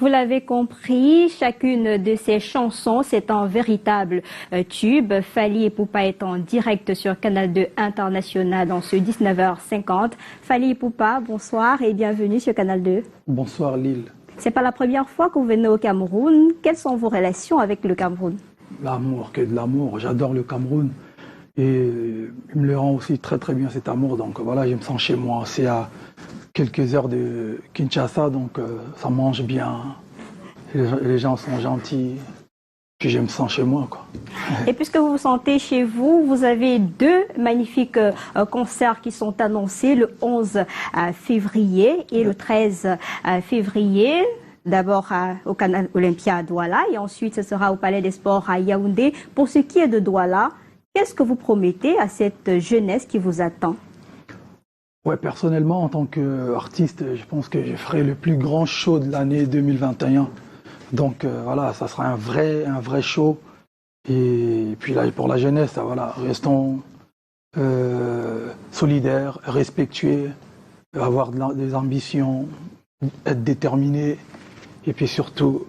Vous l'avez compris, chacune de ces chansons, c'est un véritable tube. Fally Ipupa est en direct sur Canal 2 International dans ce 19h50. Fally Ipupa, bonsoir et bienvenue sur Canal 2. Bonsoir Lille. C'est pas la première fois que vous venez au Cameroun. Quelles sont vos relations avec le Cameroun? L'amour, que de l'amour. J'adore le Cameroun. Et il me le rend aussi très très bien cet amour. Donc voilà, je me sens chez moi. C'est à quelques heures de Kinshasa, donc ça mange bien. Les gens sont gentils. Puis je me sens chez moi, quoi. Et puisque vous vous sentez chez vous, vous avez deux magnifiques concerts qui sont annoncés le 11 février et le 13 février. D'abord au Canal Olympia à Douala et ensuite ce sera au Palais des Sports à Yaoundé. Pour ce qui est de Douala, qu'est-ce que vous promettez à cette jeunesse qui vous attend? Ouais, personnellement, en tant qu'artiste, je pense que je ferai le plus grand show de l'année 2021. Donc voilà, ça sera un vrai show. Et puis là, pour la jeunesse, voilà, restons solidaires, respectueux, avoir des ambitions, être déterminés. Et puis surtout,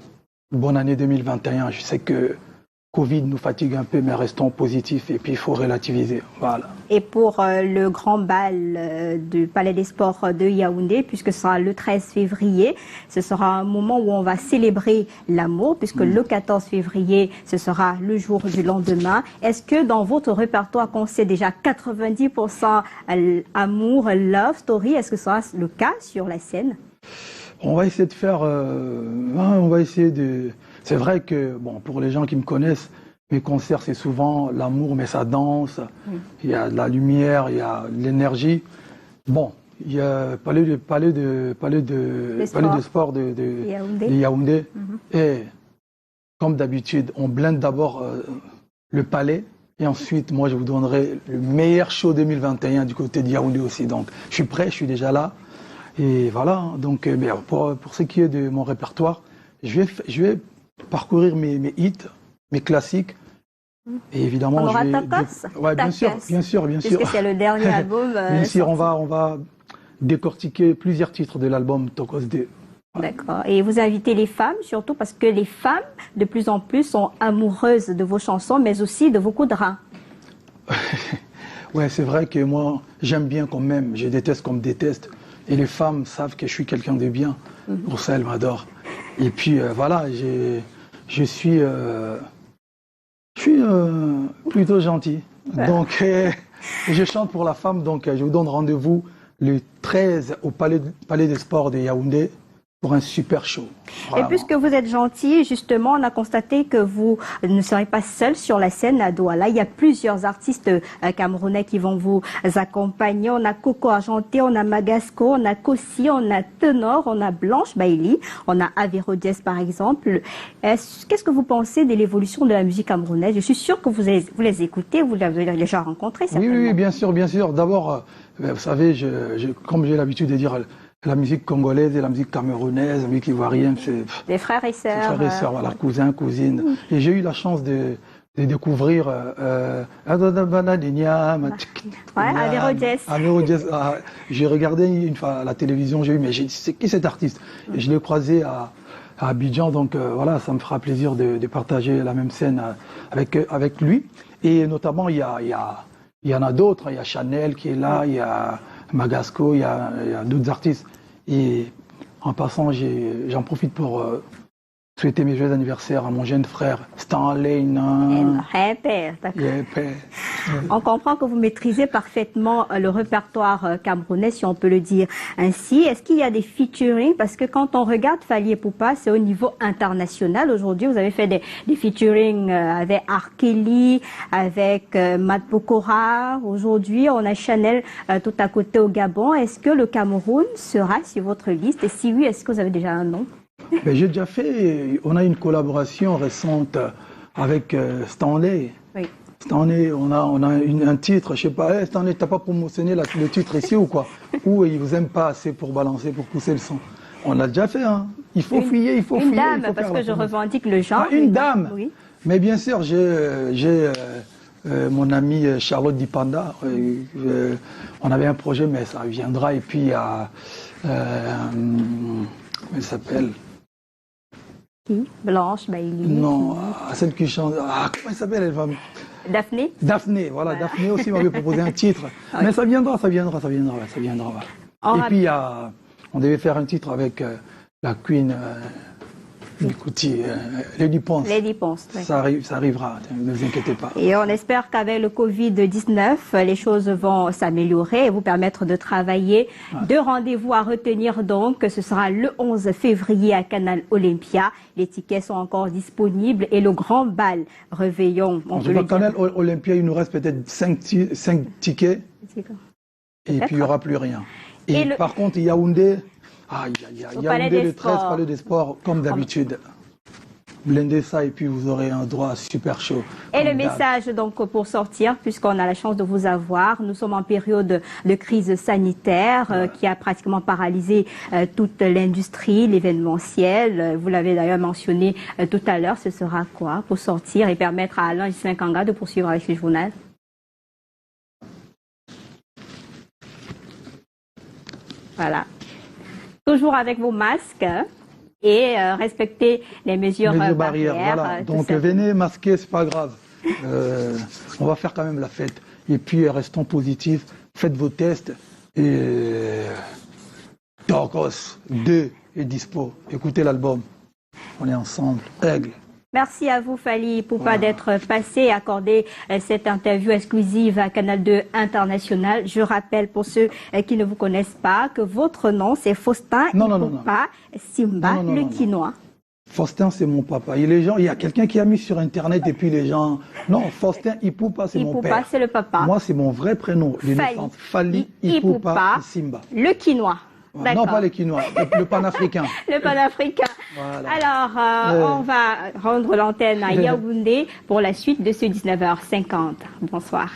bonne année 2021. Je sais que Covid nous fatigue un peu, mais restons positifs et puis il faut relativiser. Voilà. Et pour le grand bal du Palais des Sports de Yaoundé, puisque ce sera le 13 février, ce sera un moment où on va célébrer l'amour, puisque le 14 février, ce sera le jour du lendemain. Est-ce que dans votre répertoire, qu'on sait déjà 90% amour, love story, est-ce que ce sera le cas sur la scène? On va essayer de faire... on va essayer de... C'est vrai que, bon, pour les gens qui me connaissent, mes concerts, c'est souvent l'amour, mais ça danse. Il y a de la lumière, il y a de l'énergie. Bon, il y a palais de sport de Yaoundé. Et comme d'habitude, on blinde d'abord le palais. Et ensuite, moi, je vous donnerai le meilleur show 2021 du côté de Yaoundé aussi. Donc, je suis prêt, je suis déjà là. Et voilà. Donc, pour ce qui est de mon répertoire, je vais parcourir mes hits, mes classiques. Et évidemment, on aura Tokos? Ouais, bien sûr. Puisque c'est le dernier album. Bien sûr, on va décortiquer plusieurs titres de l'album Tokos 2. Voilà. D'accord. Et vous invitez les femmes, surtout parce que les femmes, de plus en plus, sont amoureuses de vos chansons, mais aussi de vos coups de rein. Ouais, c'est vrai que moi, j'aime bien qu'on m'aime. Je déteste qu'on me déteste. Et les femmes savent que je suis quelqu'un de bien. Pour ça, elles m'adorent. Et puis voilà, je suis plutôt gentil. Donc je chante pour la femme, donc je vous donne rendez-vous le 13 au Palais des Sports de Yaoundé pour un super show. Vraiment. Et puisque vous êtes gentil, justement, on a constaté que vous ne serez pas seul sur la scène à Douala. Il y a plusieurs artistes camerounais qui vont vous accompagner. On a Coco Argenté, on a Magasco, on a Kossi, on a Tenor, on a Blanche Bailey, on a Avéro Diaz par exemple. Qu'est-ce que vous pensez de l'évolution de la musique camerounaise? Je suis sûre que vous les écoutez, vous les avez déjà rencontrés certainement. Oui, bien sûr. D'abord, vous savez, comme j'ai l'habitude de dire, la musique congolaise et la musique camerounaise, la musique ivoirienne, c'est... Des frères et sœurs. Frères et sœurs, voilà, cousins, cousines. Et j'ai eu la chance de découvrir... Avéro Diaz. J'ai regardé une fois à la télévision, j'ai eu, mais c'est qui cet artiste? Et je l'ai croisé à Abidjan, donc voilà, ça me fera plaisir de partager la même scène avec lui. Et notamment, il y en a d'autres, il y a Chanel qui est là, il y a Magasco, il y a d'autres artistes. Et en passant, j'en profite pour souhaiter mes joyeux anniversaires à mon jeune frère Stanley. On comprend que vous maîtrisez parfaitement le répertoire camerounais, si on peut le dire ainsi. Est-ce qu'il y a des featuring? Parce que quand on regarde Fally Ipupa, c'est au niveau international. Aujourd'hui, vous avez fait des featuring avec R. Kelly, avec Matt Pokora. Aujourd'hui, on a Chanel tout à côté au Gabon. Est-ce que le Cameroun sera sur votre liste? Et si oui, est-ce que vous avez déjà un nom? J'ai déjà fait, on a une collaboration récente avec Stanley. Oui. Stanley, on a un titre, je sais pas, Stanley, t'as pas promotionné le titre ici ou quoi? Ou ils vous aiment pas assez pour balancer, pour pousser le son? On l'a déjà fait, hein. Il faut fouiller, il faut fouiller. Une dame, parce que je revendique le genre. Une dame. Oui. Mais bien sûr, j'ai mon ami Charlotte Dipanda. On avait un projet, mais ça viendra. Et puis il y a, comment elle s'appelle? Qui? Blanche, Bailey. Non, celle qui chante. Ah, comment elle s'appelle, elle va... Daphné? Daphné, voilà. Daphné aussi m'avait proposé un titre. Mais ça viendra. On Et va- puis, on devait faire un titre avec la Queen, écoutez, Lady Ponce. Lady Ponce, oui. Ça arrivera, ne vous inquiétez pas. Et on espère qu'avec le Covid-19, les choses vont s'améliorer et vous permettre de travailler. Deux rendez-vous à retenir donc. Ce sera le 11 février à Canal Olympia. Les tickets sont encore disponibles et le grand bal Réveillon. On peut le dire. Canal Olympia, il nous reste peut-être 5 tickets et puis il n'y aura plus rien. Et par contre, Yaoundé, Yaoundé le 13, Palais des Sports, comme d'habitude. Blindez ça et puis vous aurez un droit super chaud. Et le message donc pour sortir, puisqu'on a la chance de vous avoir, nous sommes en période de crise sanitaire qui a pratiquement paralysé toute l'industrie, l'événementiel. Vous l'avez d'ailleurs mentionné tout à l'heure, ce sera quoi pour sortir et permettre à Alain Ghislain Kanga de poursuivre avec le journal? Voilà. Toujours avec vos masques et respecter les mesures barrières. Voilà. Donc venez masquer, c'est pas grave. On va faire quand même la fête. Et puis restons positifs, faites vos tests et Torcos 2 est dispo. Écoutez l'album. On est ensemble. Aigle. Merci à vous, Fally Ipupa, d'être passé et accordé cette interview exclusive à Canal 2 International. Je rappelle pour ceux qui ne vous connaissent pas que votre nom, c'est Faustin Ipupa Simba, le quinoa. Faustin, c'est mon papa. Et les gens, il y a quelqu'un qui a mis sur Internet et puis les gens... Non, Faustin Ipupa, c'est mon père. Ipupa, c'est le papa. Moi, c'est mon vrai prénom. Fally Ipupa Simba. Le quinoa. Non, pas les quinois, le panafricain. Le panafricain. Voilà. Alors, on va rendre l'antenne à Yaoundé pour la suite de ce 19h50. Bonsoir.